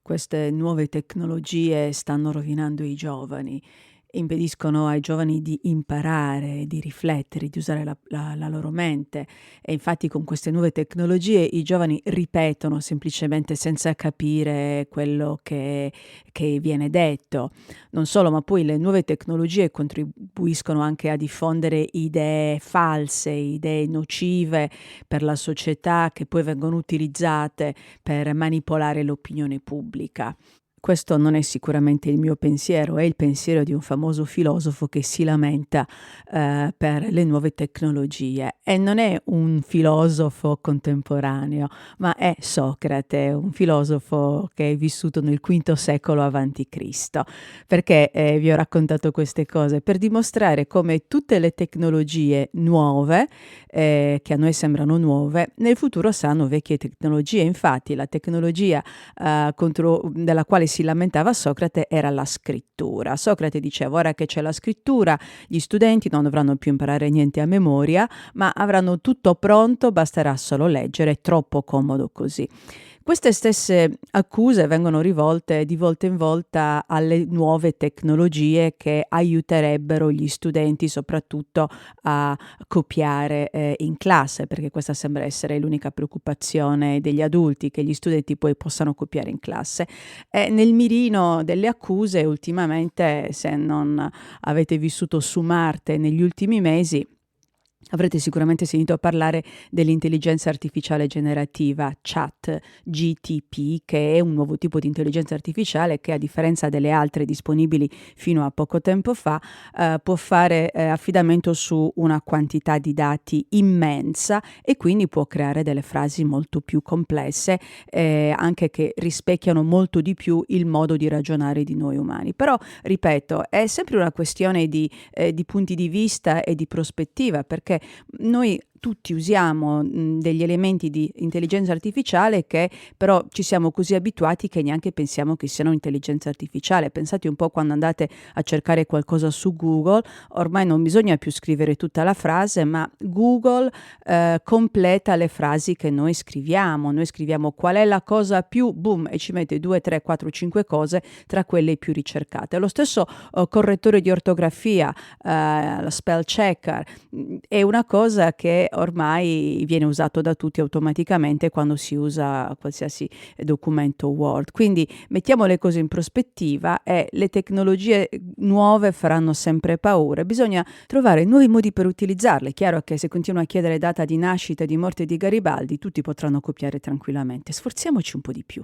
Queste nuove tecnologie stanno rovinando i giovani, impediscono ai giovani di imparare, di riflettere, di usare la loro mente e infatti con queste nuove tecnologie i giovani ripetono semplicemente senza capire quello che viene detto. Non solo, ma poi le nuove tecnologie contribuiscono anche a diffondere idee false, idee nocive per la società che poi vengono utilizzate per manipolare l'opinione pubblica. Questo non è sicuramente il mio pensiero, è il pensiero di un famoso filosofo che si lamenta, per le nuove tecnologie e non è un filosofo contemporaneo, ma è Socrate, un filosofo che è vissuto nel V secolo avanti Cristo. Perché, vi ho raccontato queste cose? Per dimostrare come tutte le tecnologie nuove, che a noi sembrano nuove, nel futuro saranno vecchie tecnologie. Infatti la tecnologia della quale si lamentava Socrate era la scrittura. Socrate diceva: ora che c'è la scrittura, gli studenti non dovranno più imparare niente a memoria, ma avranno tutto pronto, basterà solo leggere, è troppo comodo così. Queste stesse accuse vengono rivolte di volta in volta alle nuove tecnologie che aiuterebbero gli studenti soprattutto a copiare in classe, perché questa sembra essere l'unica preoccupazione degli adulti, che gli studenti poi possano copiare in classe. Nel mirino delle accuse ultimamente, se non avete vissuto su Marte negli ultimi mesi, avrete sicuramente sentito parlare dell'intelligenza artificiale generativa ChatGTP, che è un nuovo tipo di intelligenza artificiale che, a differenza delle altre disponibili fino a poco tempo fa, può fare affidamento su una quantità di dati immensa e quindi può creare delle frasi molto più complesse, anche che rispecchiano molto di più il modo di ragionare di noi umani. Però, ripeto, è sempre una questione di punti di vista e di prospettiva, perché noi tutti usiamo degli elementi di intelligenza artificiale che però ci siamo così abituati che neanche pensiamo che siano intelligenza artificiale. Pensate un po' quando andate a cercare qualcosa su Google, ormai non bisogna più scrivere tutta la frase, ma Google completa le frasi che noi scriviamo. Noi scriviamo qual è la cosa più, boom, e ci mette 2, 3, 4, 5 cose tra quelle più ricercate. Lo stesso correttore di ortografia, lo spell checker, è una cosa che ormai viene usato da tutti automaticamente quando si usa qualsiasi documento Word. Quindi mettiamo le cose in prospettiva e le tecnologie nuove faranno sempre paura. Bisogna trovare nuovi modi per utilizzarle. È chiaro che se continuo a chiedere data di nascita e di morte di Garibaldi, tutti potranno copiare tranquillamente. Sforziamoci un po' di più.